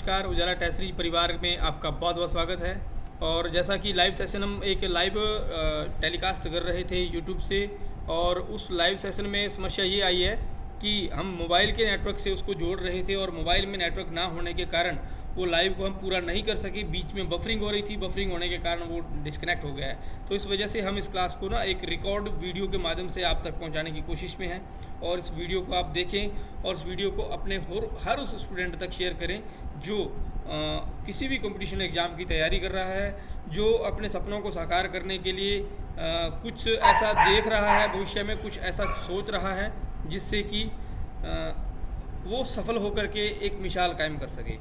नमस्कार, उजाला टेस्टरी परिवार में आपका बहुत बहुत स्वागत है। और जैसा कि लाइव सेशन हम एक लाइव टेलीकास्ट कर रहे थे यूट्यूब से, और उस लाइव सेशन में समस्या ये आई है कि हम मोबाइल के नेटवर्क से उसको जोड़ रहे थे और मोबाइल में नेटवर्क ना होने के कारण वो लाइव को हम पूरा नहीं कर सके। बीच में बफरिंग हो रही थी, बफरिंग होने के कारण वो डिस्कनेक्ट हो गया है। तो इस वजह से हम इस क्लास को ना एक रिकॉर्ड वीडियो के माध्यम से आप तक पहुंचाने की कोशिश में हैं, और इस वीडियो को आप देखें और इस वीडियो को अपने हर उस स्टूडेंट तक शेयर करें जो किसी भी कंपटीशन एग्ज़ाम की तैयारी कर रहा है, जो अपने सपनों को साकार करने के लिए कुछ ऐसा देख रहा है, भविष्य में कुछ ऐसा सोच रहा है जिससे कि वो सफल होकर के एक मिसाल कायम कर सके,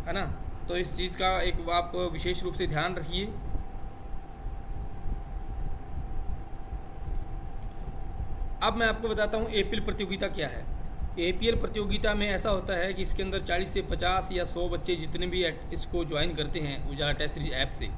है ना। तो इस चीज़ का एक आप विशेष रूप से ध्यान रखिए। अब मैं आपको बताता हूँ एपीएल प्रतियोगिता क्या है। एपीएल प्रतियोगिता में ऐसा होता है कि इसके अंदर 40 से 50 या 100 बच्चे जितने भी इसको ज्वाइन करते हैं उजाला टेस्ट सीरीज ऐप से,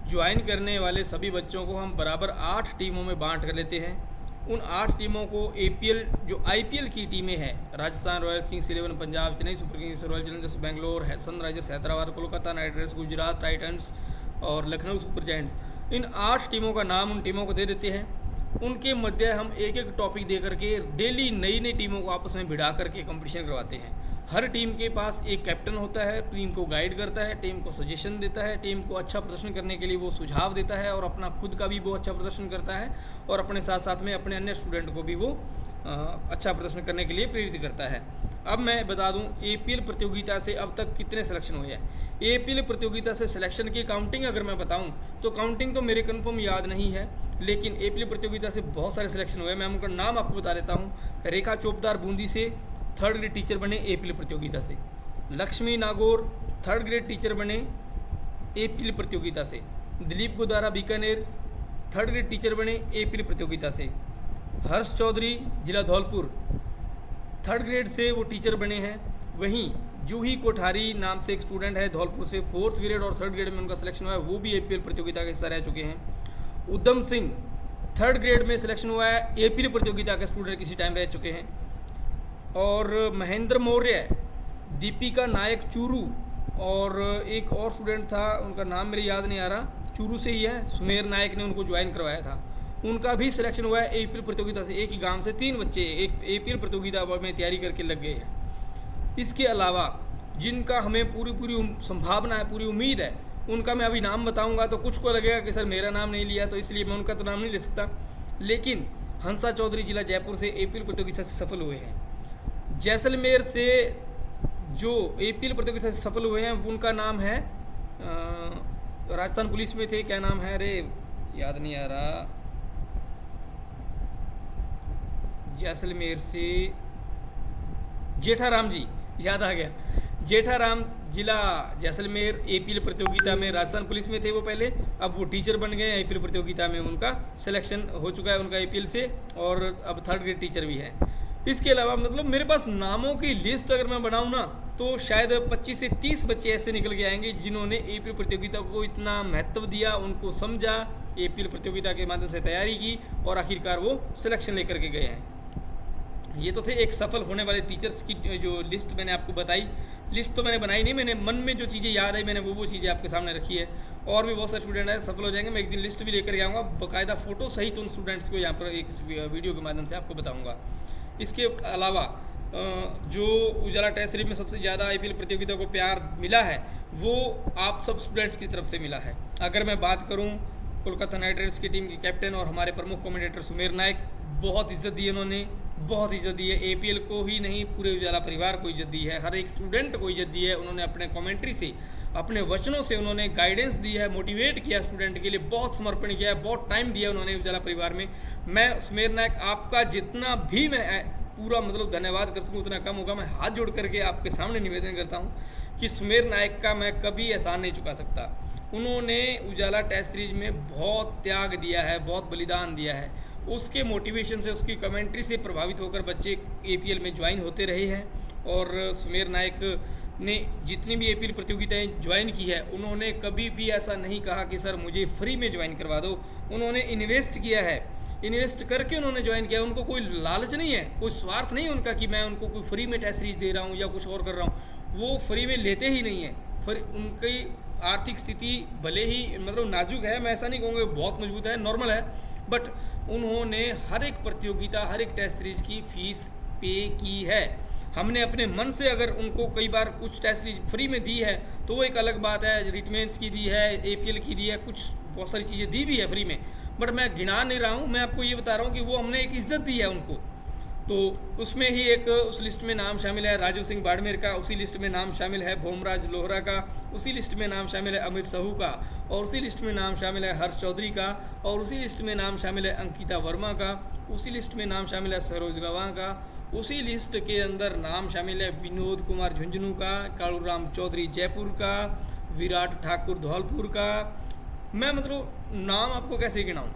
ज्वाइन करने वाले सभी बच्चों को हम बराबर 8 टीमों में बांट कर लेते हैं। उन 8 टीमों को एपीएल जो आईपीएल की टीमें हैं, Rajasthan Royals, Kings 11 Punjab, Chennai super Kings, royal Challengers Bangalore, Sunrisers Hyderabad, Kolkata night Riders, Gujarat Titans और लखनऊ सुपर जायंट्स, इन 8 टीमों का नाम उन टीमों को दे देते हैं। उनके मध्य हम एक एक टॉपिक दे करके डेली नई नई टीमों को आपस में भिड़ा करके कंपटीशन करवाते हैं। हर टीम के पास एक कैप्टन होता है, टीम को गाइड करता है, टीम को सजेशन देता है, टीम को अच्छा प्रदर्शन करने के लिए वो सुझाव देता है, और अपना खुद का भी वो अच्छा प्रदर्शन करता है, और अपने साथ साथ में अपने अन्य स्टूडेंट को भी वो अच्छा प्रदर्शन करने के लिए प्रेरित करता है। अब मैं बता दूं एपीएल प्रतियोगिता से अब तक कितने सिलेक्शन हुए हैं। एपीएल प्रतियोगिता से सिलेक्शन की काउंटिंग अगर मैं बताऊं तो काउंटिंग तो मेरे कन्फर्म याद नहीं है, लेकिन एपीएल प्रतियोगिता से बहुत सारे सिलेक्शन हुए। मैं उनका नाम आपको बता देता हूँ। रेखा चोपदार बूंदी से 3rd ग्रेड टीचर बने एपीएल प्रतियोगिता से। Lakshmi Nagaur 3rd grade teacher बने एपीएल प्रतियोगिता से। Dilip Godara Bikaner 3rd grade teacher बने एपीएल प्रतियोगिता से। हर्ष चौधरी जिला धौलपुर 3rd ग्रेड से वो टीचर बने हैं। वहीं जूही कोठारी नाम से एक स्टूडेंट है धौलपुर से, 4th ग्रेड और 3rd ग्रेड में उनका सिलेक्शन हुआ है, वो भी एपीएल प्रतियोगिता का हिस्सा रह चुके हैं। उद्यम सिंह 3rd ग्रेड में सिलेक्शन हुआ है, एपीएल प्रतियोगिता के स्टूडेंट किसी टाइम रह चुके हैं। और महेंद्र मौर्य, दीपिका नायक चूरू, और एक और स्टूडेंट था, उनका नाम मेरे याद नहीं आ रहा, चूरू से ही है, सुमेर नायक ने उनको ज्वाइन करवाया था, उनका भी सिलेक्शन हुआ है एपीएल प्रतियोगिता से। एक ही गांव से 3 बच्चे एक एपीएल प्रतियोगिता में तैयारी करके लग गए हैं। इसके अलावा जिनका हमें पूरी संभावना है, पूरी उम्मीद है, उनका मैं अभी नाम बताऊंगा तो कुछ को लगेगा कि सर मेरा नाम नहीं लिया, तो इसलिए मैं उनका तो नाम नहीं ले सकता। लेकिन हंसा चौधरी जिला जयपुर से एपीएल प्रतियोगिता से सफल हुए हैं। जैसलमेर से जो एपीएल प्रतियोगिता से सफल हुए हैं उनका नाम है, राजस्थान पुलिस में थे, क्या नाम है, अरे याद नहीं आ रहा। जैसलमेर से जेठाराम जी, याद आ गया, जेठाराम जिला जैसलमेर एपीएल प्रतियोगिता में राजस्थान पुलिस में थे वो पहले, अब वो टीचर बन गए। एपीएल प्रतियोगिता में उनका सिलेक्शन हो चुका है उनका एपीएल से, और अब 3rd ग्रेड टीचर भी है। इसके अलावा मतलब मेरे पास नामों की लिस्ट अगर मैं बनाऊँ ना तो शायद 25 से 30 बच्चे ऐसे निकल के आएंगे जिन्होंने एपीएल प्रतियोगिता को इतना महत्व दिया, उनको समझा, एपीएल प्रतियोगिता के माध्यम से तैयारी की, और आखिरकार वो सिलेक्शन लेकर के गए हैं। ये तो थे एक सफल होने वाले टीचर्स की जो लिस्ट मैंने आपको बताई। लिस्ट तो मैंने बनाई नहीं, मैंने मन में जो चीज़ें याद आई मैंने वो चीज़ें आपके सामने रखी है। और भी बहुत सारे स्टूडेंट हैं सफल हो जाएंगे, मैं एक दिन लिस्ट भी लेकर आऊँगा, बाकायदा फ़ोटो सहित उन स्टूडेंट्स को यहाँ पर एक वीडियो के माध्यम से आपको बताऊँगा। इसके अलावा जो उजाला टेस्ट सीरीज में सबसे ज़्यादा आईपीएल प्रतियोगिता को प्यार मिला है वो आप सब स्टूडेंट्स की तरफ से मिला है। अगर मैं बात करूँ कोलकाता नाइट राइडर्स की टीम के कैप्टन और हमारे प्रमुख कमेंटेटर सुमेर नायक, बहुत इज्जत दी है उन्होंने, बहुत इज्जत दी है। एपीएल को ही नहीं पूरे उजाला परिवार को इज्जत दी है, हर एक स्टूडेंट को इज्जत दी है। उन्होंने अपने कमेंट्री से, अपने वचनों से उन्होंने गाइडेंस दी है, मोटिवेट किया स्टूडेंट के लिए, बहुत समर्पण किया है, बहुत टाइम दिया उन्होंने उजाला परिवार में। मैं सुमेर नायक आपका जितना भी मैं पूरा मतलब धन्यवाद कर सकूँ उतना कम होगा। मैं हाथ जोड़ करके आपके सामने निवेदन करता हूँ कि सुमेर नायक का मैं कभी एहसान नहीं चुका सकता। उन्होंने उजाला टेस्ट सीरीज में बहुत त्याग दिया है, बहुत बलिदान दिया है। उसके मोटिवेशन से, उसकी कमेंट्री से प्रभावित होकर बच्चे एपीएल में ज्वाइन होते रहे हैं। और सुमेर नायक ने जितनी भी एपीएल प्रतियोगिताएं ज्वाइन की है उन्होंने कभी भी ऐसा नहीं कहा कि सर मुझे फ्री में ज्वाइन करवा दो। उन्होंने इन्वेस्ट किया है, इन्वेस्ट करके उन्होंने ज्वाइन किया। उनको कोई लालच नहीं है, कोई स्वार्थ नहीं है उनका कि मैं उनको कोई फ्री में टेस्ट सीरीज दे रहा हूँ या कुछ और कर रहा हूँ। वो फ्री में लेते ही नहीं हैं। फिर उनकी आर्थिक स्थिति भले ही मतलब नाजुक है, मैं ऐसा नहीं कहूँगा बहुत मजबूत है, नॉर्मल है, बट उन्होंने हर एक प्रतियोगिता, हर एक टेस्ट सीरीज की फीस पे की है। हमने अपने मन से अगर उनको कई बार कुछ टेस्ट सीरीज फ्री में दी है तो वो एक अलग बात है, रिटमेंट्स की दी है, APL की दी है, कुछ बहुत सारी चीज़ें दी भी है फ्री में, बट मैं गिना नहीं रहा हूँ, मैं आपको ये बता रहा हूँ कि वो हमने एक इज्जत दी है उनको। तो उसमें ही एक उस लिस्ट में नाम शामिल है राजू सिंह बाड़मेर का, उसी लिस्ट में नाम शामिल है भोमराज लोहरा का, उसी लिस्ट में नाम शामिल है अमित सहू का, और उसी लिस्ट में नाम शामिल है हर्ष चौधरी का, और उसी लिस्ट में नाम शामिल है अंकिता वर्मा का, उसी लिस्ट में नाम शामिल है सरोज गवाह का, उसी लिस्ट के अंदर नाम शामिल है विनोद कुमार झुंझुनू का, कालूराम चौधरी जयपुर का, विराट ठाकुर धौलपुर का। मैं मतलब नाम आपको कैसे गिनाऊँ,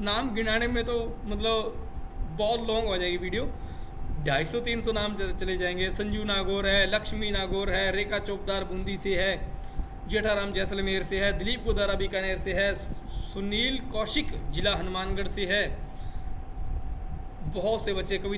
नाम गिनाने में तो मतलब बहुत लॉन्ग हो जाएगी वीडियो, 250-300 नाम चले जाएंगे। संजू नागौर है, लक्ष्मी नागौर है, रेखा चौपदार बूंदी से है, जेठाराम जैसलमेर से है, दिलीप गोदारा बीकानेर से है, सुनील कौशिक जिला हनुमानगढ़ से है, बहुत से बच्चे कवि